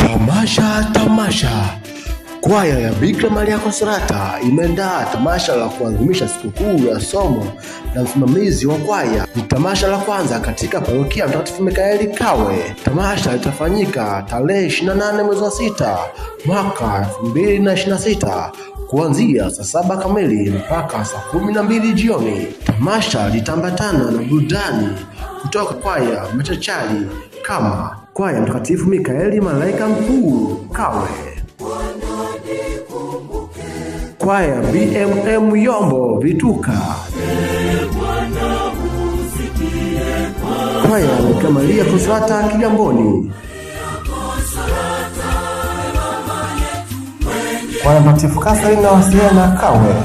Tamasha. Kwaya ya Bikira Maria Consolata imeandaa tamasha la kuadhimisha sikukuu ya somo na msimamizi wa kwaya. Ni tamasha la kwanza katika parokia Mtakatifu Mikaeli Kawe. Tamasha litafanyika tarehe 28 mwezi wa 6 mwaka 2026 kuanzia saa 7 kamili mpaka saa 12 jioni. Tamasha litambatana na burudani kutoka kwaya machachari kama kwaya Mtakatifu Mikaeli Malaika Mkuu Kawe, kwaya BMM Yombo Vituka, kwaya Bikira Maria Consolata Kigamboni, kwaya Mtakatifu Catherine Wasiena Kawe,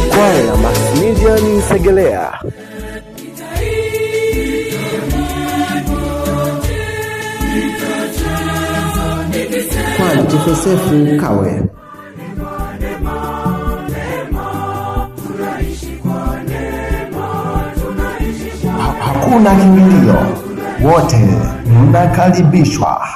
kwaya Maximilian Segelea, kwaya Josefu Kawe. Hakuna kiingilio, wote mnakaribishwa.